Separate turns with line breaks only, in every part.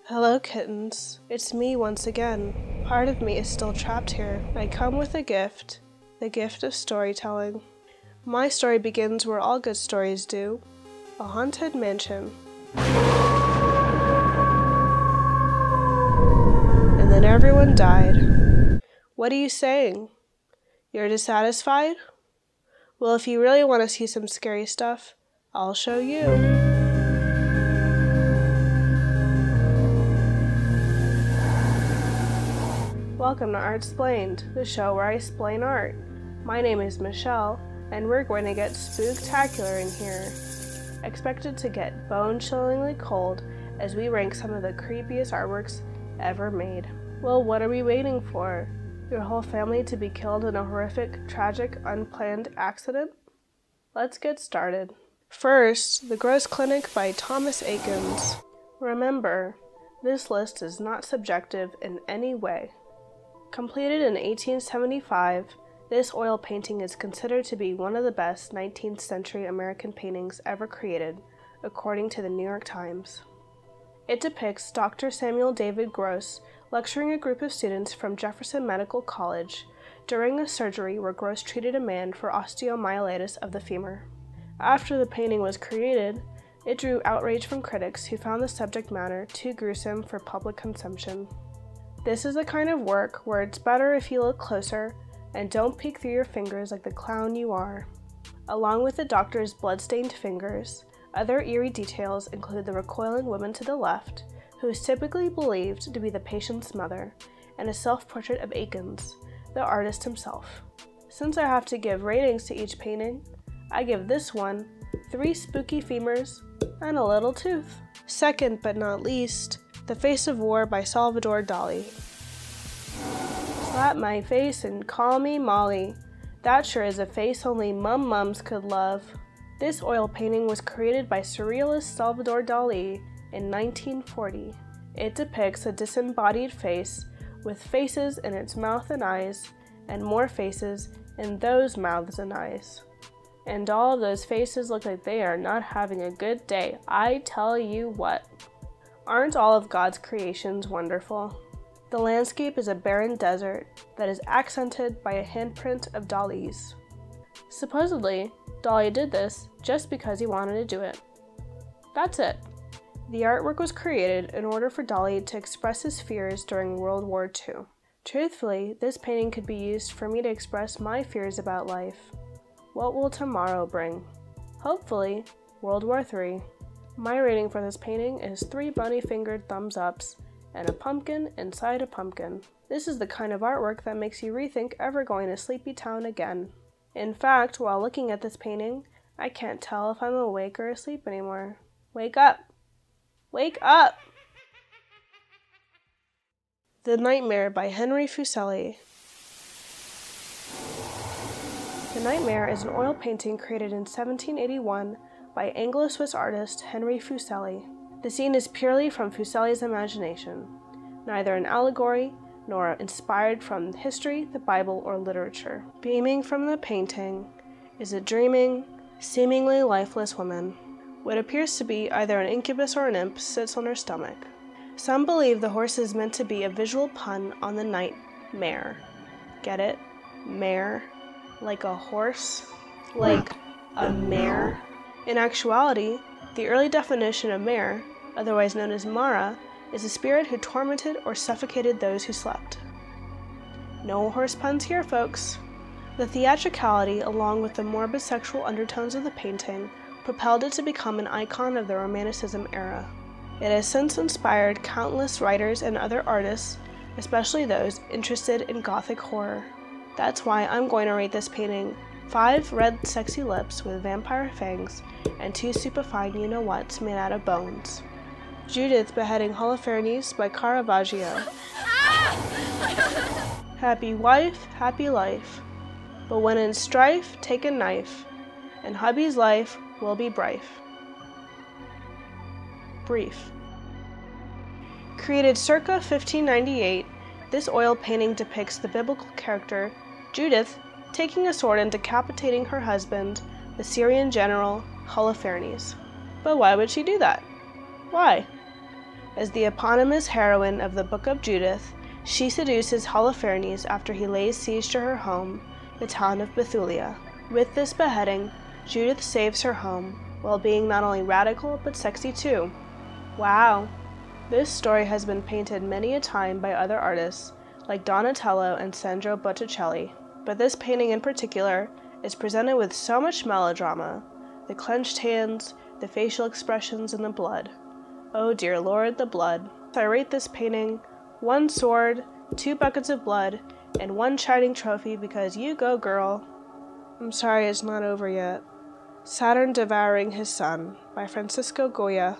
Hello, kittens. It's me once again. Part of me is still trapped here. I come with a gift, the gift of storytelling. My story begins where all good stories do, a haunted mansion. And then everyone died. What are you saying? You're dissatisfied? Well, if you really want to see some scary stuff, I'll show you. Welcome to Artsplained, the show where I explain art. My name is Michelle, and we're going to get spooktacular in here. Expected to get bone-chillingly cold as we rank some of the creepiest artworks ever made. Well, what are we waiting for? Your whole family to be killed in a horrific, tragic, unplanned accident? Let's get started. First, The Gross Clinic by Thomas Eakins. Remember, this list is not subjective in any way. Completed in 1875, this oil painting is considered to be one of the best 19th century American paintings ever created, according to the New York Times. It depicts Dr. Samuel David Gross lecturing a group of students from Jefferson Medical College during a surgery where Gross treated a man for osteomyelitis of the femur. After the painting was created, it drew outrage from critics who found the subject matter too gruesome for public consumption. This is the kind of work where it's better if you look closer and don't peek through your fingers like the clown you are. Along with the doctor's blood-stained fingers, other eerie details include the recoiling woman to the left, who is typically believed to be the patient's mother, and a self-portrait of Eakins, the artist himself. Since I have to give ratings to each painting, I give this one 3 spooky femurs and a little tooth. Second but not least, The Face of War by Salvador Dali. Slap my face and call me Molly. That sure is a face only mums could love. This oil painting was created by surrealist Salvador Dali in 1940. It depicts a disembodied face with faces in its mouth and eyes, and more faces in those mouths and eyes. And all of those faces look like they are not having a good day, I tell you what. Aren't all of God's creations wonderful? The landscape is a barren desert that is accented by a handprint of Dali's. Supposedly, Dali did this just because he wanted to do it. That's it. The artwork was created in order for Dali to express his fears during World War II. Truthfully, this painting could be used for me to express my fears about life. What will tomorrow bring? Hopefully, World War III. My rating for this painting is 3 bunny-fingered thumbs ups and a pumpkin inside a pumpkin. This is the kind of artwork that makes you rethink ever going to Sleepy Town again. In fact, while looking at this painting, I can't tell if I'm awake or asleep anymore. Wake up! Wake up! The Nightmare by Henry Fuseli. The Nightmare is an oil painting created in 1781 by Anglo-Swiss artist Henry Fuseli. The scene is purely from Fuseli's imagination, neither an allegory nor inspired from history, the Bible, or literature. Beaming from the painting is a dreaming, seemingly lifeless woman. What appears to be either an incubus or an imp sits on her stomach. Some believe the horse is meant to be a visual pun on the nightmare. Get it? Mare. Like a horse? Like a mare? In actuality, the early definition of mare, otherwise known as Mara, is a spirit who tormented or suffocated those who slept. No horse puns here, folks. The theatricality, along with the morbid sexual undertones of the painting, propelled it to become an icon of the Romanticism era. It has since inspired countless writers and other artists, especially those interested in Gothic horror. That's why I'm going to rate this painting 5 red sexy lips with vampire fangs and 2 stupefying you-know-whats made out of bones. Judith Beheading Holofernes by Caravaggio. Happy wife, happy life. But when in strife, take a knife, and hubby's life will be brief. Brief. Created circa 1598, this oil painting depicts the biblical character Judith taking a sword and decapitating her husband, the Syrian general Holofernes. But why would she do that? Why? As the eponymous heroine of the Book of Judith, she seduces Holofernes after he lays siege to her home, the town of Bethulia. With this beheading, Judith saves her home, while being not only radical, but sexy too. Wow! This story has been painted many a time by other artists, like Donatello and Sandro Botticelli, but this painting in particular is presented with so much melodrama, the clenched hands, the facial expressions, and the blood. Oh dear Lord, the blood. I rate this painting 1 sword, 2 buckets of blood, and 1 shining trophy because you go girl. I'm sorry it's not over yet. Saturn Devouring His Son by Francisco Goya.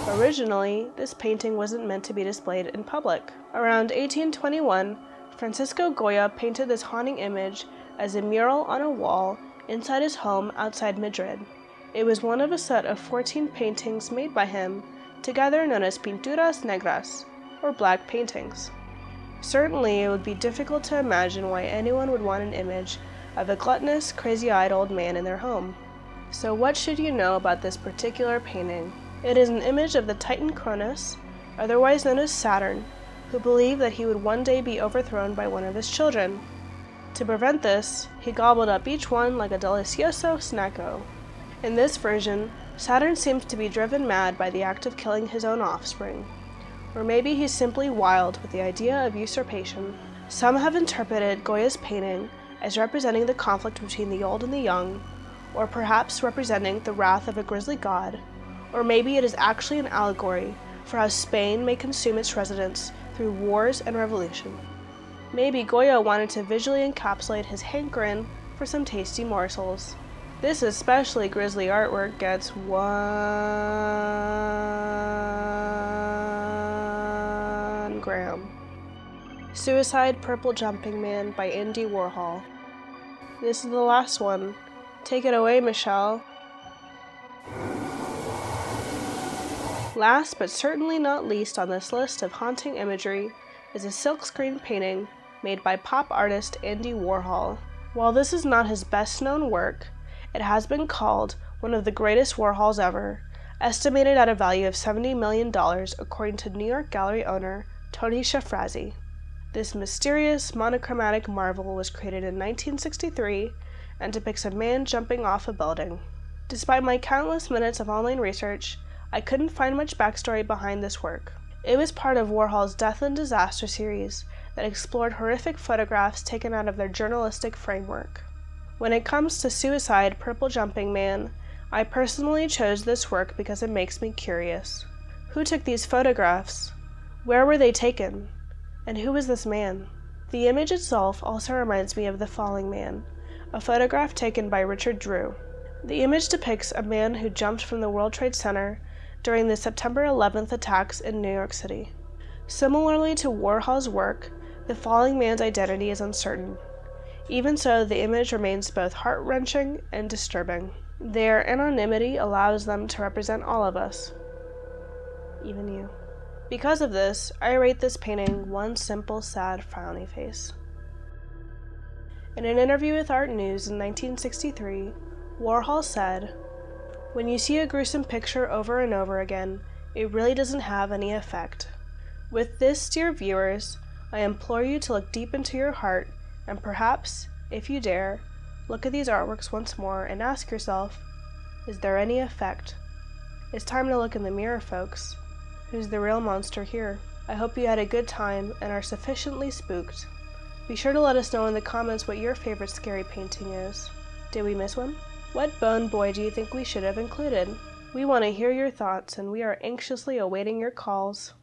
Originally, this painting wasn't meant to be displayed in public. Around 1821, Francisco Goya painted this haunting image as a mural on a wall inside his home outside Madrid. It was one of a set of 14 paintings made by him, together known as pinturas negras, or black paintings. Certainly, it would be difficult to imagine why anyone would want an image of a gluttonous, crazy-eyed old man in their home. So what should you know about this particular painting? It is an image of the Titan Kronos, otherwise known as Saturn, who believed that he would one day be overthrown by one of his children. To prevent this, he gobbled up each one like a delicioso snacko. In this version, Saturn seems to be driven mad by the act of killing his own offspring. Or maybe he's simply wild with the idea of usurpation. Some have interpreted Goya's painting as representing the conflict between the old and the young, or perhaps representing the wrath of a grisly god, or maybe it is actually an allegory for how Spain may consume its residents through wars and revolution. Maybe Goya wanted to visually encapsulate his hankering for some tasty morsels. This especially grisly artwork gets 1 gram. Suicide Purple Jumping Man by Andy Warhol. This is the last one. Take it away, Michelle. Last but certainly not least on this list of haunting imagery is a silkscreen painting made by pop artist Andy Warhol. While this is not his best known work, it has been called one of the greatest Warhols ever, estimated at a value of $70 million according to New York gallery owner Tony Shafrazi. This mysterious monochromatic marvel was created in 1963 and depicts a man jumping off a building. Despite my countless minutes of online research, I couldn't find much backstory behind this work. It was part of Warhol's Death and Disaster series that explored horrific photographs taken out of their journalistic framework. When it comes to Suicide Purple Jumping Man, I personally chose this work because it makes me curious. Who took these photographs? Where were they taken? And who is this man? The image itself also reminds me of The Falling Man, a photograph taken by Richard Drew. The image depicts a man who jumped from the World Trade Center during the September 11th attacks in New York City. Similarly to Warhol's work, the falling man's identity is uncertain. Even so, the image remains both heart-wrenching and disturbing. Their anonymity allows them to represent all of us, even you. Because of this, I rate this painting 1 simple, sad, frowny face. In an interview with Art News in 1963, Warhol said, "When you see a gruesome picture over and over again, it really doesn't have any effect. With this, dear viewers, I implore you to look deep into your heart and perhaps, if you dare, look at these artworks once more and ask yourself, is there any effect? It's time to look in the mirror, folks. Who's the real monster here? I hope you had a good time and are sufficiently spooked. Be sure to let us know in the comments what your favorite scary painting is. Did we miss one? What bone boy do you think we should have included? We want to hear your thoughts and we are anxiously awaiting your calls."